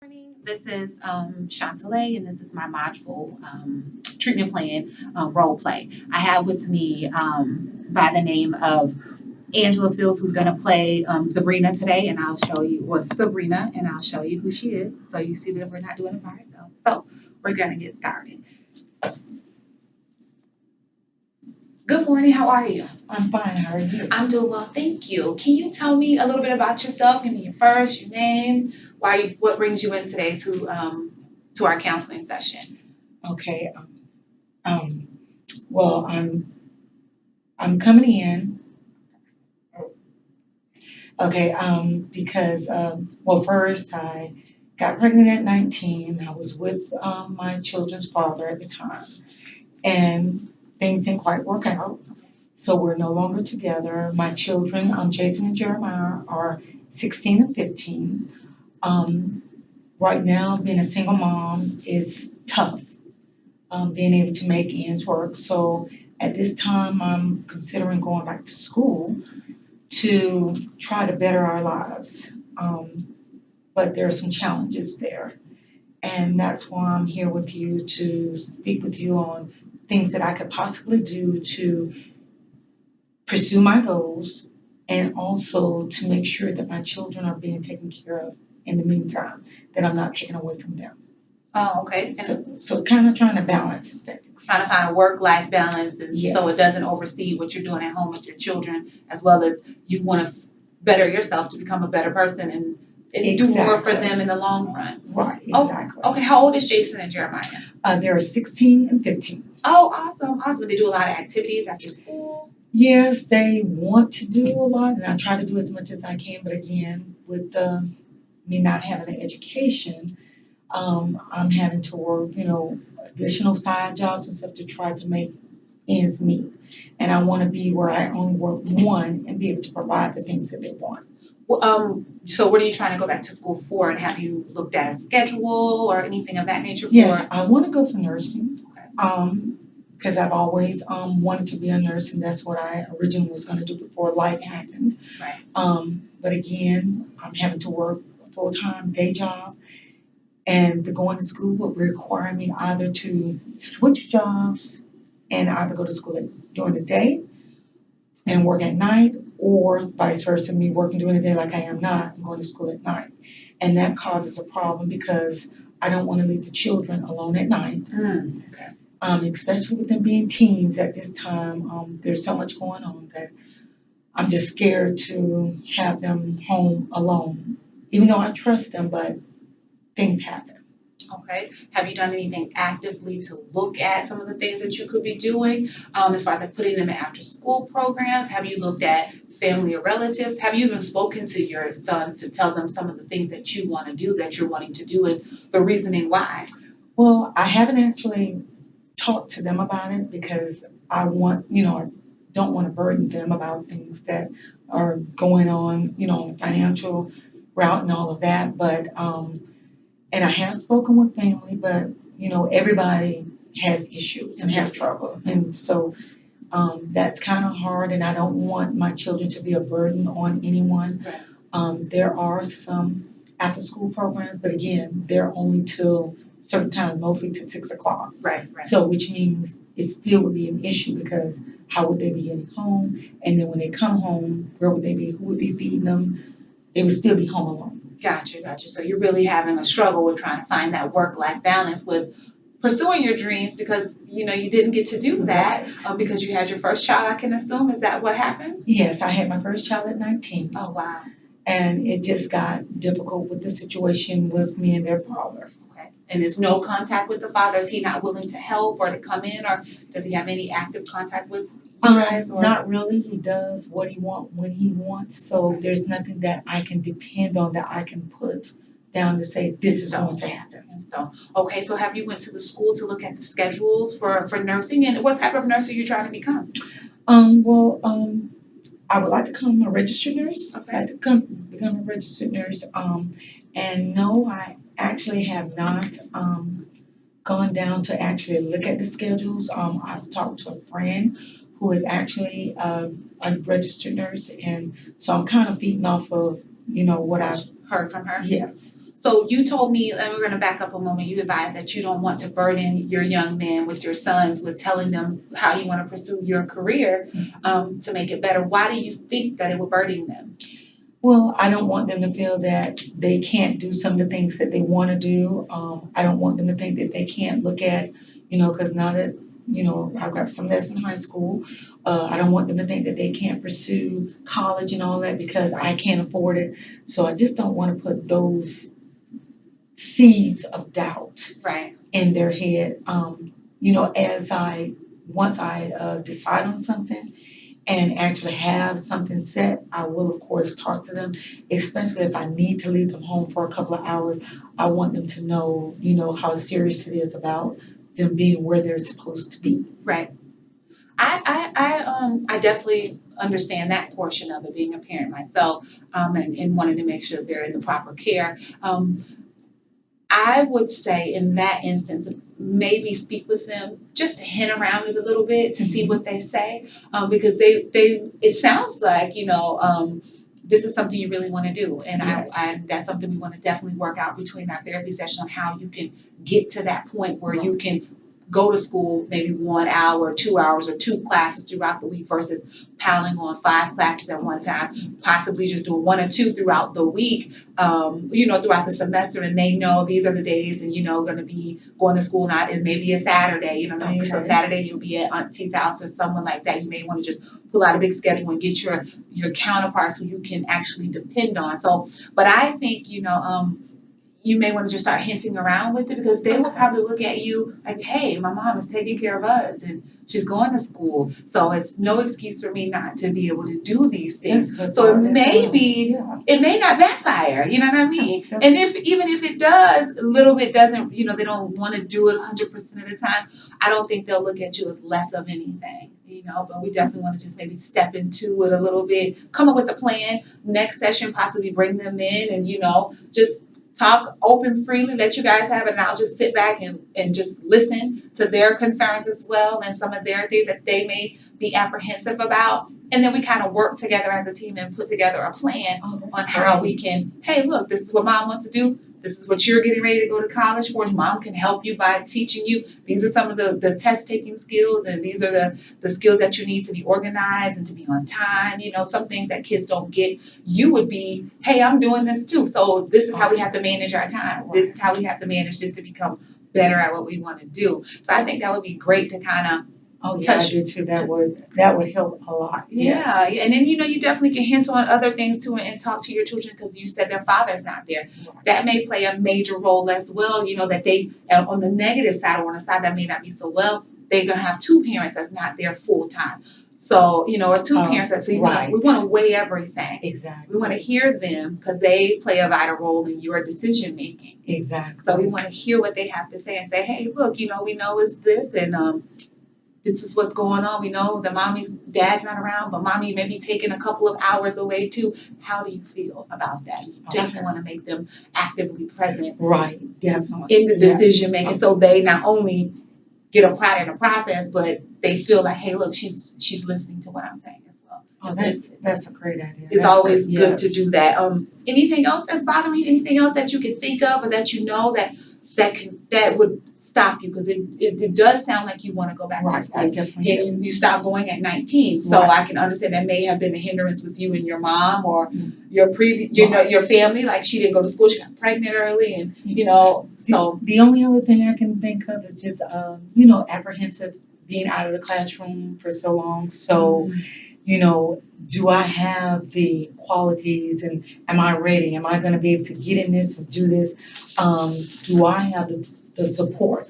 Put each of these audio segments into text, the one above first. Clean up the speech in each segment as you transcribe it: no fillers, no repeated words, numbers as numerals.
Morning. This is Chantelay, and this is my module treatment plan role play. I have with me by the name of Angela Fields, who's going to play Sabrina today, and I'll show you, well, Sabrina, and I'll show you who she is, so you see that we're not doing it by ourselves. So we're going to get started. Good morning. How are you? I'm fine. How are you? I'm doing well, thank you. Can you tell me a little bit about yourself? Give me your first, your name, what brings you in today to our counseling session? Okay. Um, well, I'm coming in. Okay. Because well, first I got pregnant at 19. I was with my children's father at the time, and things didn't quite work out. So we're no longer together. My children, Jason and Jeremiah, are 16 and 15. Um, right now, being a single mom is tough. Being able to make ends work. So at this time, I'm considering going back to school to try to better our lives. But there are some challenges there. And that's why I'm here with you to speak with you on things that I could possibly do to pursue my goals and also to make sure that my children are being taken care of in the meantime, that I'm not taken away from them. Oh, okay. And So kind of trying to balance things. trying to find a work-life balance, and so it Yes, doesn't oversee what you're doing at home with your children, as well as you want to better yourself to become a better person and do more for exactly. them in the long run. Right, Oh, exactly. okay. How old is Jason and Jeremiah? They're 16 and 15. Oh, awesome, awesome. They do a lot of activities after school. Yes, they want to do a lot, and I try to do as much as I can. But again, with me not having an education, I'm having to work, additional side jobs and stuff to try to make ends meet. And I want to be where I only work one and be able to provide the things that they want. Well, so what are you trying to go back to school for? And have you looked at a schedule or anything of that nature Yes, for? I want to go for nursing. Okay. Because I've always wanted to be a nurse, and that's what I originally was going to do before life happened. Right. But again, I'm having to work a full-time day job, and the going to school would require me either to switch jobs and either go to school during the day and work at night, or vice versa, me working during the day like I am not, and going to school at night. And that causes a problem because I don't want to leave the children alone at night, Okay. especially with them being teens at this time. There's so much going on that I'm just scared to have them home alone, even though I trust them, but things happen. Okay. Have you done anything actively to look at some of the things that you could be doing, as far as like putting them in after school programs? Have you looked at family or relatives? Have you even spoken to your sons to tell them some of the things that you want to do, that you're wanting to do, and the reasoning why? Well, I haven't actually talked to them about it because I don't want to burden them about things that are going on, financial route and all of that. But and I have spoken with family, but everybody has issues and has trouble, and so that's kind of hard. And I don't want my children to be a burden on anyone. Right. There are some after school programs, but again, they're only till certain times, mostly to 6 o'clock. Right. Right. So, which means it still would be an issue because how would they be getting home? And then when they come home, where would they be? Who would be feeding them? They would still be home alone. Gotcha. Gotcha. So you're really having a struggle with trying to find that work-life balance with pursuing your dreams, because you didn't get to do that Right. because you had your first child. I can assume, is that what happened? Yes, I had my first child at 19, Oh, wow. and it just got difficult with the situation with me and their father. Okay. And there's no contact with the father. Is he not willing to help or to come in, or does he have any active contact with you guys? Or Not really. He does what he wants when he wants, so okay. there's nothing that I can depend on that I can put down to say this is So, going to happen. and so, okay. So have you went to the school to look at the schedules for nursing, and what type of nurse are you trying to become? Well, I would like to become a registered nurse. I'd Okay. like to become a registered nurse. And no, I actually have not gone down to actually look at the schedules. I've talked to a friend who is actually a registered nurse, and so I'm kind of feeding off of what I've. Heard from her. Yes. So you told me, and we're going to back up a moment, you advised that you don't want to burden your young men with your sons with telling them how you want to pursue your career to make it better. Why do you think that it would burden them? Well, I don't want them to feel that they can't do some of the things that they want to do. I don't want them to think that they can't look at, because now that, I've got some that's in high school, I don't want them to think that they can't pursue college and all that because I can't afford it. So I just don't want to put those seeds of doubt Right. in their head. Once I decide on something and actually have something set, I will of course talk to them, especially if I need to leave them home for a couple of hours. I want them to know, how serious it is about them being where they're supposed to be. Right. I definitely understand that portion of it, being a parent myself, and wanting to make sure they're in the proper care. I would say in that instance, maybe speak with them just to hint around it a little bit to see what they say, because it sounds like, this is something you really want to do. And Yes. that's something we want to definitely work out between our therapy session on how you can get to that point where you can go to school maybe 1 hour, 2 hours, or 2 classes throughout the week versus piling on 5 classes at one time, possibly just doing 1 or 2 throughout the week, throughout the semester, and they know these are the days and, going to be going to school not is maybe a Saturday, you know what I mean? So Okay. Saturday you'll be at auntie's house or someone like that. You may want to just pull out a big schedule and get your counterparts who you can actually depend on. So, but I think, you may want to just start hinting around with it because they will probably look at you like, hey, my mom is taking care of us and she's going to school. So it's no excuse for me not to be able to do these things. So it may be, it may not backfire, you know what I mean? And even if it does, a little bit doesn't, they don't want to do it 100% of the time, I don't think they'll look at you as less of anything. But we definitely want to just maybe step into it a little bit, come up with a plan, next session, possibly bring them in and, just talk open freely, let you guys have it, and I'll just sit back and just listen to their concerns as well and some of their things that they may be apprehensive about. And then we kind of work together as a team and put together a plan on how we can, hey, look, this is what mom wants to do. This is what you're getting ready to go to college for. Mom can help you by teaching you. These are some of the test taking skills, and these are the skills that you need to be organized and to be on time. Some things that kids don't get. You would be, hey, I'm doing this too. So this is how we have to manage our time. This is how we have to manage this to become better at what we want to do. So I think that would be great to kind of I do too. That would help a lot. Yeah, Yes. and then you definitely can hint on other things too and talk to your children because you said their father's not there. That may play a major role as well. That they on the negative side or on the side that may not be so well, they're gonna have 2 parents that's not there full time. So or 2 parents that we want to weigh everything. Exactly. We want to hear them because they play a vital role in your decision making. Exactly. So we want to hear what they have to say and say, hey, look, we know it's this and this is what's going on. We know that dad's not around, but mommy may be taking a couple of hours away too. How do you feel about that? You definitely want to make them actively present. Right, definitely. In the decision making, so they not only get a part in the process, but they feel like, hey, look, she's listening to what I'm saying as well. Oh, that's a great idea. It's always good to do that. Anything else that's bothering you? Anything else that you can think of or that that would stop you? Because it does sound like you want to go back to school. And you stopped going at 19. So I can understand that may have been a hindrance with you and your mom or your your family. Like she didn't go to school, she got pregnant early, and so. The only other thing I can think of is just apprehensive being out of the classroom for so long. So. Do I have the qualities and am I ready? Am I going to be able to get in this and do this? Do I have the support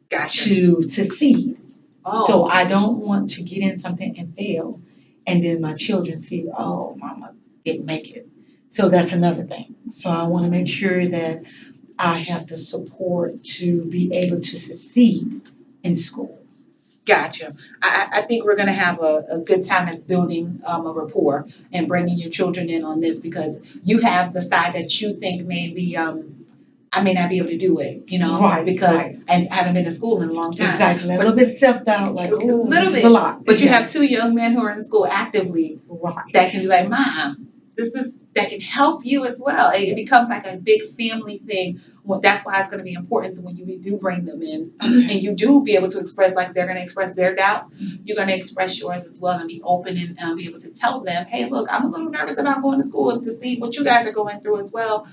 to succeed? Oh. So I don't want to get in something and fail and then my children see, oh, mama didn't make it. So that's another thing. So I want to make sure that I have the support to be able to succeed in school. Gotcha. I think we're going to have a good time as building a rapport and bringing your children in on this because you have the side that you think maybe I may not be able to do it, because I haven't been to school in a long time. Exactly. A little bit self-doubt, like, oh, this is a lot. But you have 2 young men who are in school actively that can be like, Mom, this is that can help you as well. It becomes like a big family thing. Well, that's why it's going to be important. So when you do bring them in and you do be able to express, like they're going to express their doubts, you're going to express yours as well and be open and be able to tell them, hey, look, I'm a little nervous about going to school to see what you guys are going through as well.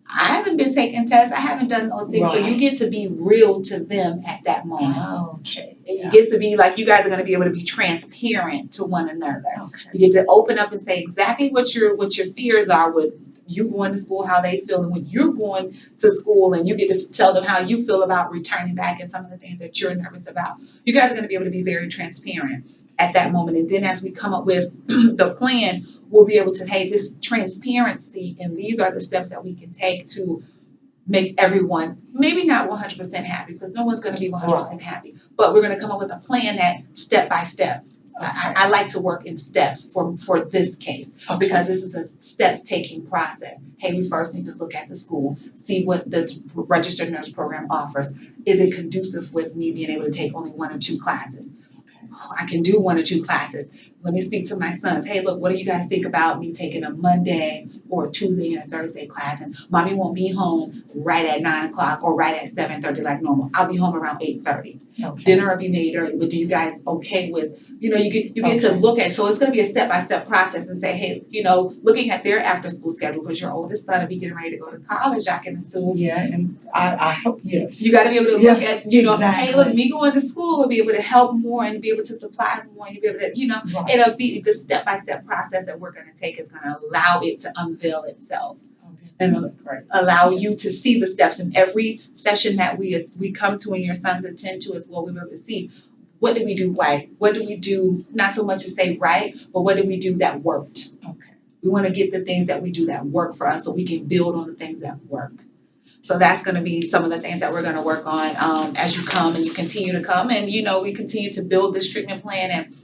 I haven't been taking tests. I haven't done those things. So you get to be real to them at that moment. Okay. And you get to be like, you guys are going to be able to be transparent to one another. Okay. You get to open up and say exactly what your fears are with you going to school, how they feel, and when you're going to school, and you get to tell them how you feel about returning back and some of the things that you're nervous about. You guys are going to be able to be very transparent at that moment. And then as we come up with the plan, we'll be able to, hey, this transparency, and these are the steps that we can take to make everyone maybe not 100% happy, because no one's going to be 100% happy, but we're going to come up with a plan that step by step. I like to work in steps for this case, because this is a step taking process. Hey, we first need to look at the school, see what the registered nurse program offers. Is it conducive with me being able to take only 1 or 2 classes? I can do 1 or 2 classes. Let me speak to my sons. Hey, look, what do you guys think about me taking a Monday or a Tuesday and a Thursday class? And mommy won't be home right at 9 o'clock or right at 7:30 like normal. I'll be home around 8:30. Okay. Dinner will be made early, but do you guys okay with, you get to look at, so it's going to be a step-by-step process and say, hey, looking at their after-school schedule, because your oldest son will be getting ready to go to college, I can assume. Yeah, and I hope, yes. You got to be able to look at, exactly. hey, look, me going to school will be able to help more and be able to supply more and be able to, it'll be the step-by-step process that we're going to take is going to allow it to unveil itself. And allow you to see the steps in every session that we come to and your sons attend to as well. We'll be able to see, what did we do right? What did we do, not so much to say right, but what did we do that worked? Okay. We want to get the things that we do that work for us so we can build on the things that work. So that's going to be some of the things that we're going to work on as you come and you continue to come. And, we continue to build this treatment plan and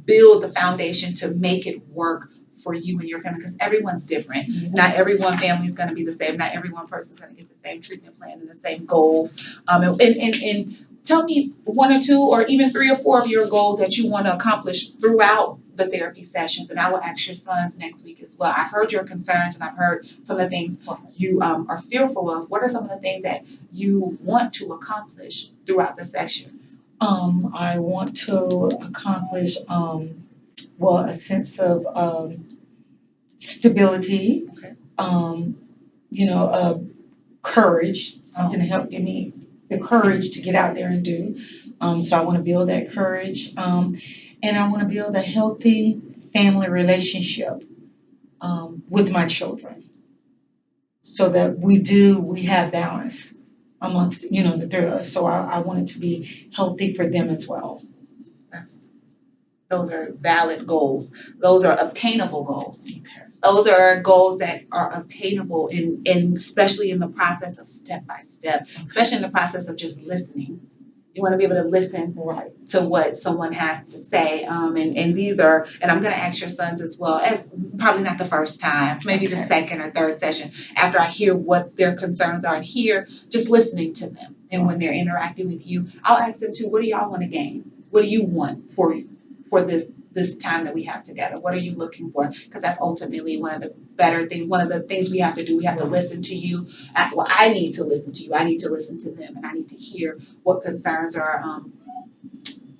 build the foundation to make it work for you and your family, because everyone's different. Not every one family is going to be the same. Not every one person is going to get the same treatment plan and the same goals. And tell me 1 or 2 or even 3 or 4 of your goals that you want to accomplish throughout the therapy sessions. And I will ask your sons next week as well. I've heard your concerns and I've heard some of the things you are fearful of. What are some of the things that you want to accomplish throughout the sessions? I want to accomplish, a sense of stability, courage, something to help give me the courage to get out there and do. So I want to build that courage. And I want to build a healthy family relationship with my children, so that we have balance amongst, the 3 of us. So I want it to be healthy for them as well. Those are valid goals. Those are obtainable goals. Okay. Those are goals that are obtainable, especially in the process of step by step, especially in the process of just listening. You want to be able to listen to what someone has to say. And these are, and I'm going to ask your sons as well, as probably not the first time, maybe the second or third session, after I hear what their concerns are and hear, just listening to them. And when they're interacting with you, I'll ask them too, what do y'all want to gain? What do you want for this time that we have together? What are you looking for? Because that's ultimately one of the better things, one of the things we have to do. We have to listen to you. Well, I need to listen to you. I need to listen to them, and I need to hear what concerns are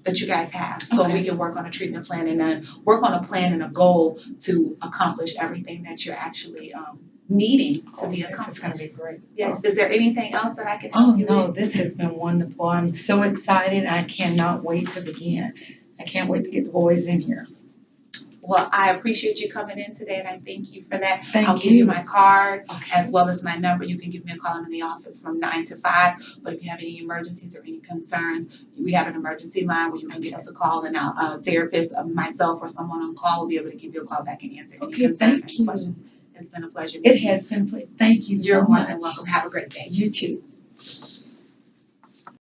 that you guys have, so we can work on a treatment plan and then work on a plan and a goal to accomplish everything that you're actually needing to be accomplished. It's going to be great. Yes. Is there anything else that I can help you with? This has been wonderful. I'm so excited. I cannot wait to begin. I can't wait to get the boys in here. Well, I appreciate you coming in today, and I thank you for that. I'll give you my card as well as my number. You can give me a call. I'm in the office from 9 to 5. But if you have any emergencies or any concerns, we have an emergency line where you can give us a call, and a therapist, myself, or someone on call will be able to give you a call back and answer any concerns and questions. It's been a pleasure. It has been. Thank you so much. You're more than welcome. Have a great day. You too.